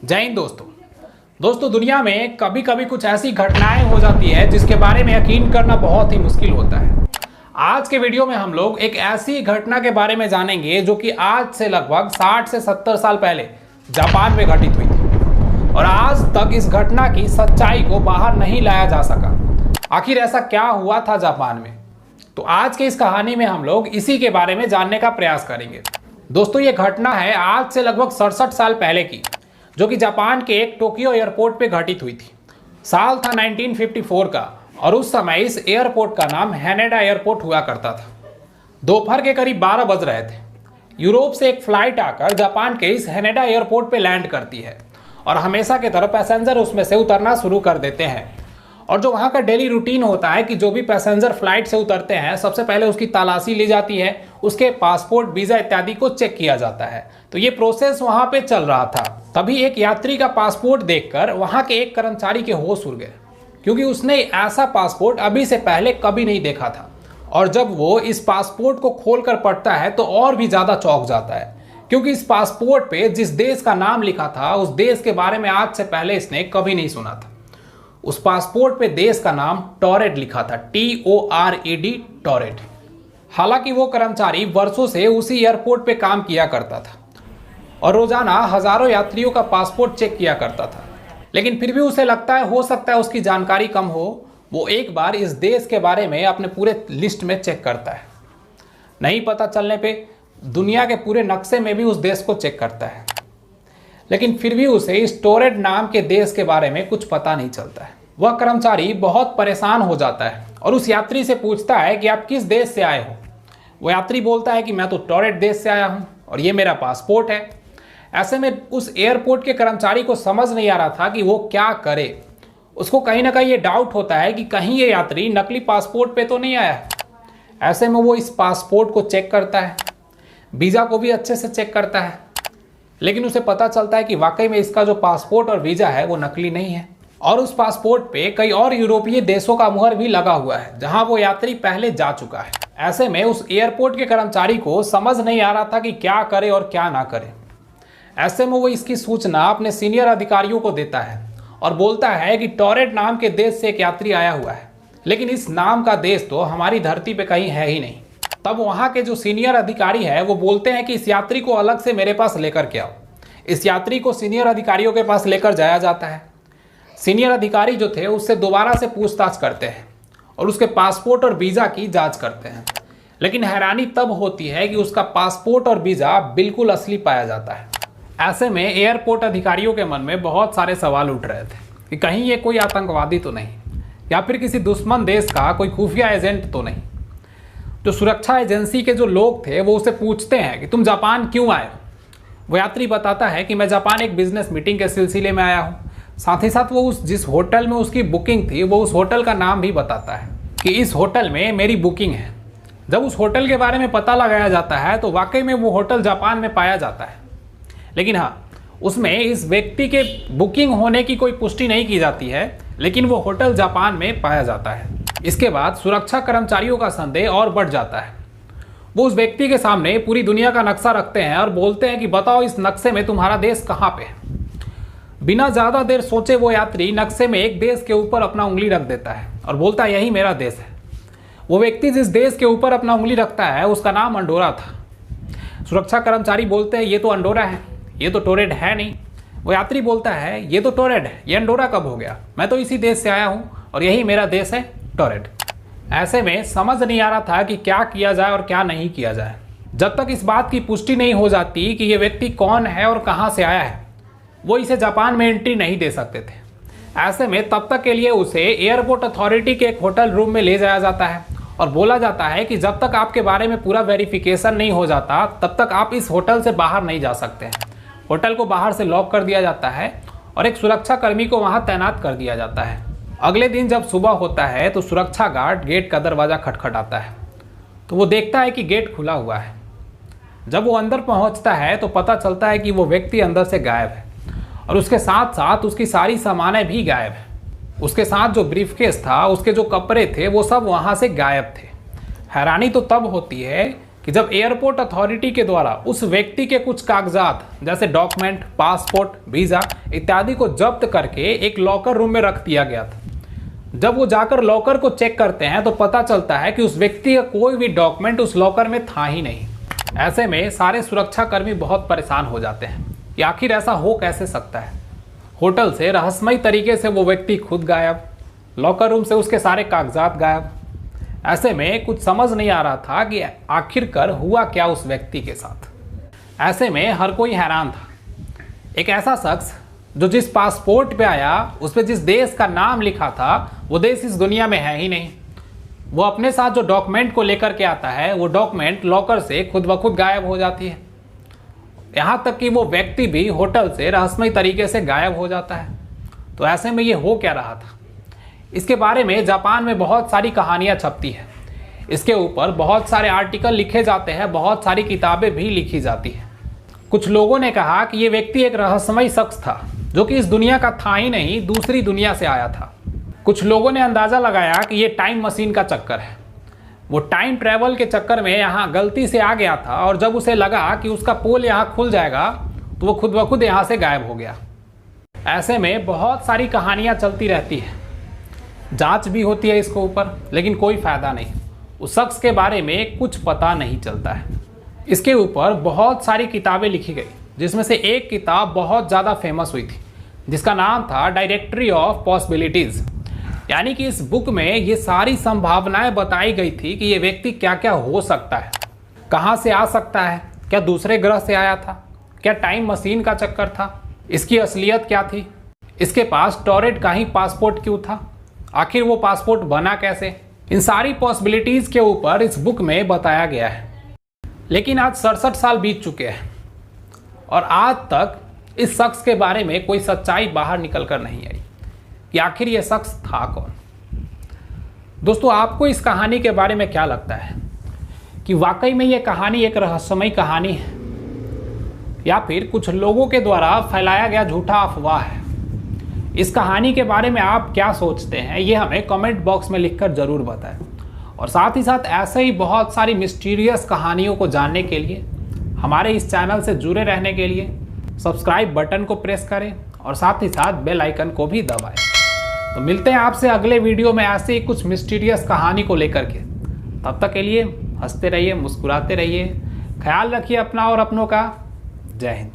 जय हिंद दोस्तों दुनिया में कभी कभी कुछ ऐसी घटनाएं हो जाती है जिसके बारे में यकीन करना बहुत ही मुश्किल होता है। आज के वीडियो में हम लोग एक ऐसी घटना के बारे में जानेंगे जो कि आज से लगभग 60 से 70 साल पहले जापान में घटित हुई थी और आज तक इस घटना की सच्चाई को बाहर नहीं लाया जा सका। आखिर ऐसा क्या हुआ था जापान में, तो आज के इस कहानी में हम लोग इसी के बारे में जानने का प्रयास करेंगे। दोस्तों ये घटना है आज से लगभग 67 साल पहले की, जो कि जापान के एक टोक्यो एयरपोर्ट पे घटित हुई थी। साल था 1954 का और उस समय इस एयरपोर्ट का नाम हैनेडा एयरपोर्ट हुआ करता था। दोपहर के करीब 12 बज रहे थे। यूरोप से एक फ्लाइट आकर जापान के इस हैनेडा एयरपोर्ट पे लैंड करती है और हमेशा की तरह पैसेंजर उसमें से उतरना शुरू कर देते हैं। और जो वहाँ का डेली रूटीन होता है कि जो भी पैसेंजर फ्लाइट से उतरते हैं सबसे पहले उसकी तलाशी ली जाती है, उसके पासपोर्ट, वीज़ा इत्यादि को चेक किया जाता है। तो ये प्रोसेस वहाँ पे चल रहा था। तभी एक यात्री का पासपोर्ट देखकर वहाँ के एक कर्मचारी के होश उड़ गए, क्योंकि उसने ऐसा पासपोर्ट अभी से पहले कभी नहीं देखा था। और जब वो इस पासपोर्ट को खोल कर पढ़ता है तो और भी ज़्यादा चौंक जाता है, क्योंकि इस पासपोर्ट पे जिस देश का नाम लिखा था उस देश के बारे में आज से पहले इसने कभी नहीं सुना था। उस पासपोर्ट पे देश का नाम टोरेड लिखा था, TORED, टोरेड। हालांकि वो कर्मचारी वर्षों से उसी एयरपोर्ट पे काम किया करता था और रोजाना हजारों यात्रियों का पासपोर्ट चेक किया करता था, लेकिन फिर भी उसे लगता है हो सकता है उसकी जानकारी कम हो। वो एक बार इस देश के बारे में अपने पूरे लिस्ट में चेक करता है। नहीं पता चलने पे दुनिया के पूरे नक्शे में भी उस देश को चेक करता है, लेकिन फिर भी उसे इस टोरेड नाम के देश के बारे में कुछ पता नहीं चलता है। वह कर्मचारी बहुत परेशान हो जाता है और उस यात्री से पूछता है कि आप किस देश से आए हो। वो यात्री बोलता है कि मैं तो टोरेड देश से आया हूँ और ये मेरा पासपोर्ट है। ऐसे में उस एयरपोर्ट के कर्मचारी को समझ नहीं आ रहा था कि वो क्या करे। उसको कहीं ना कहीं ये डाउट होता है कि कहीं ये यात्री नकली पासपोर्ट पे तो नहीं आया है। ऐसे में वो इस पासपोर्ट को चेक करता है, वीज़ा को भी अच्छे से चेक करता है, लेकिन उसे पता चलता है कि वाकई में इसका जो पासपोर्ट और वीज़ा है वो नकली नहीं है। और उस पासपोर्ट पे कई और यूरोपीय देशों का मुहर भी लगा हुआ है जहां वो यात्री पहले जा चुका है। ऐसे में उस एयरपोर्ट के कर्मचारी को समझ नहीं आ रहा था कि क्या करे और क्या ना करे। ऐसे में वो इसकी सूचना अपने सीनियर अधिकारियों को देता है और बोलता है कि टोरेड नाम के देश से एक यात्री आया हुआ है, लेकिन इस नाम का देश तो हमारी धरती पे कहीं है ही नहीं। तब वहाँ के जो सीनियर अधिकारी है वो बोलते हैं कि इस यात्री को अलग से मेरे पास लेकर के आओ। इस यात्री को सीनियर अधिकारियों के पास लेकर जाया जाता है। सीनियर अधिकारी जो थे उससे दोबारा से पूछताछ करते हैं और उसके पासपोर्ट और वीज़ा की जांच करते हैं, लेकिन हैरानी तब होती है कि उसका पासपोर्ट और वीज़ा बिल्कुल असली पाया जाता है। ऐसे में एयरपोर्ट अधिकारियों के मन में बहुत सारे सवाल उठ रहे थे कि कहीं ये कोई आतंकवादी तो नहीं, या फिर किसी दुश्मन देश का कोई खुफिया एजेंट तो नहीं। जो सुरक्षा एजेंसी के जो लोग थे वो उसे पूछते हैं कि तुम जापान क्यों आए हो। वो यात्री बताता है कि मैं जापान एक बिजनेस मीटिंग के सिलसिले में आया हूँ। साथ ही साथ वो जिस होटल में उसकी बुकिंग थी वो उस होटल का नाम भी बताता है कि इस होटल में मेरी बुकिंग है। जब उस होटल के बारे में पता लगाया जाता है तो वाकई में वो होटल जापान में पाया जाता है, लेकिन हाँ उसमें इस व्यक्ति के बुकिंग होने की कोई पुष्टि नहीं की जाती है, लेकिन वो होटल जापान में पाया जाता है। इसके बाद सुरक्षा कर्मचारियों का संदेह और बढ़ जाता है। वो उस व्यक्ति के सामने पूरी दुनिया का नक्शा रखते हैं और बोलते हैं कि बताओ इस नक्शे में तुम्हारा देश कहाँ पे है। बिना ज़्यादा देर सोचे वो यात्री नक्शे में एक देश के ऊपर अपना उंगली रख देता है और बोलता है यही मेरा देश है। वो व्यक्ति जिस देश के ऊपर अपना उंगली रखता है उसका नाम अंडोरा था। सुरक्षा कर्मचारी बोलते हैं ये तो अंडोरा है, ये तो टोरेड है नहीं। वो यात्री बोलता है ये तो टोरेड है, ये अंडोरा कब हो गया, मैं तो इसी देश से आया हूँ और यही मेरा देश है टोरेड। ऐसे में समझ नहीं आ रहा था कि क्या किया जाए और क्या नहीं किया जाए। जब तक इस बात की पुष्टि नहीं हो जाती कि ये व्यक्ति कौन है और कहाँ से आया है, वो इसे जापान में एंट्री नहीं दे सकते थे। ऐसे में तब तक के लिए उसे एयरपोर्ट अथॉरिटी के एक होटल रूम में ले जाया जाता है और बोला जाता है कि जब तक आपके बारे में पूरा वेरिफिकेशन नहीं हो जाता तब तक आप इस होटल से बाहर नहीं जा सकते हैं। होटल को बाहर से लॉक कर दिया जाता है और एक सुरक्षा कर्मी को वहाँ तैनात कर दिया जाता है। अगले दिन जब सुबह होता है तो सुरक्षा गार्ड गेट का दरवाज़ा खटखटाता है, तो वो देखता है कि गेट खुला हुआ है। जब वो अंदर पहुँचता है तो पता चलता है कि वो व्यक्ति अंदर से गायब है और उसके साथ साथ उसकी सारी सामानें भी गायब है। उसके साथ जो ब्रीफकेस था, उसके जो कपड़े थे, वो सब वहाँ से गायब थे। हैरानी तो तब होती है कि जब एयरपोर्ट अथॉरिटी के द्वारा उस व्यक्ति के कुछ कागजात जैसे डॉक्यूमेंट, पासपोर्ट, वीज़ा इत्यादि को जब्त करके एक लॉकर रूम में रख दिया गया था। जब वो जाकर लॉकर को चेक करते हैं तो पता चलता है कि उस व्यक्ति का कोई भी डॉक्यूमेंट उस लॉकर में था ही नहीं। ऐसे में सारे सुरक्षाकर्मी बहुत परेशान हो जाते हैं कि आखिर ऐसा हो कैसे सकता है। होटल से रहस्यमय तरीके से वो व्यक्ति खुद गायब, लॉकर रूम से उसके सारे कागजात गायब। ऐसे में कुछ समझ नहीं आ रहा था कि आखिरकार हुआ क्या उस व्यक्ति के साथ। ऐसे में हर कोई हैरान था। एक ऐसा शख्स जो जिस पासपोर्ट पे आया उस पे जिस देश का नाम लिखा था वो देश इस दुनिया में है ही नहीं। वो अपने साथ जो डॉक्यूमेंट को लेकर के आता है वो डॉक्यूमेंट लॉकर से खुद ब खुद गायब हो जाती है। यहाँ तक कि वो व्यक्ति भी होटल से रहस्यमय तरीके से गायब हो जाता है। तो ऐसे में ये हो क्या रहा था, इसके बारे में जापान में बहुत सारी कहानियाँ छपती है। इसके ऊपर बहुत सारे आर्टिकल लिखे जाते हैं, बहुत सारी किताबें भी लिखी जाती हैं। कुछ लोगों ने कहा कि ये व्यक्ति एक रहस्यमय शख्स था जो कि इस दुनिया का था ही नहीं, दूसरी दुनिया से आया था। कुछ लोगों ने अंदाज़ा लगाया कि ये टाइम मशीन का चक्कर है। वो टाइम ट्रैवल के चक्कर में यहाँ गलती से आ गया था और जब उसे लगा कि उसका पोल यहाँ खुल जाएगा तो वो खुद ब खुद यहाँ से गायब हो गया। ऐसे में बहुत सारी कहानियाँ चलती रहती है, जांच भी होती है इसके ऊपर, लेकिन कोई फ़ायदा नहीं। उस शख्स के बारे में कुछ पता नहीं चलता है। इसके ऊपर बहुत सारी किताबें लिखी गई, जिसमें से एक किताब बहुत ज़्यादा फेमस हुई थी जिसका नाम था डायरेक्टरी ऑफ पॉसिबिलिटीज़। यानी कि इस बुक में ये सारी संभावनाएं बताई गई थी कि ये व्यक्ति क्या क्या हो सकता है, कहाँ से आ सकता है, क्या दूसरे ग्रह से आया था, क्या टाइम मशीन का चक्कर था, इसकी असलियत क्या थी, इसके पास टॉरेट का ही पासपोर्ट क्यों था, आखिर वो पासपोर्ट बना कैसे। इन सारी पॉसिबिलिटीज़ के ऊपर इस बुक में बताया गया है। लेकिन आज 67 साल बीत चुके हैं और आज तक इस शख्स के बारे में कोई सच्चाई बाहर निकल कर नहीं आई कि आखिर ये शख्स था कौन। दोस्तों, आपको इस कहानी के बारे में क्या लगता है कि वाकई में ये कहानी एक रहस्यमय कहानी है या फिर कुछ लोगों के द्वारा फैलाया गया झूठा अफवाह है? इस कहानी के बारे में आप क्या सोचते हैं, ये हमें कमेंट बॉक्स में लिखकर ज़रूर बताएं। और साथ ही साथ ऐसे ही बहुत सारी मिस्टीरियस कहानियों को जानने के लिए, हमारे इस चैनल से जुड़े रहने के लिए सब्सक्राइब बटन को प्रेस करें और साथ ही साथ बेल आइकन को भी दबाएं। तो मिलते हैं आपसे अगले वीडियो में ऐसे ही कुछ मिस्टीरियस कहानी को लेकर के। तब तक के लिए हंसते रहिए, मुस्कुराते रहिए, ख्याल रखिए अपना और अपनों का। जय हिंद।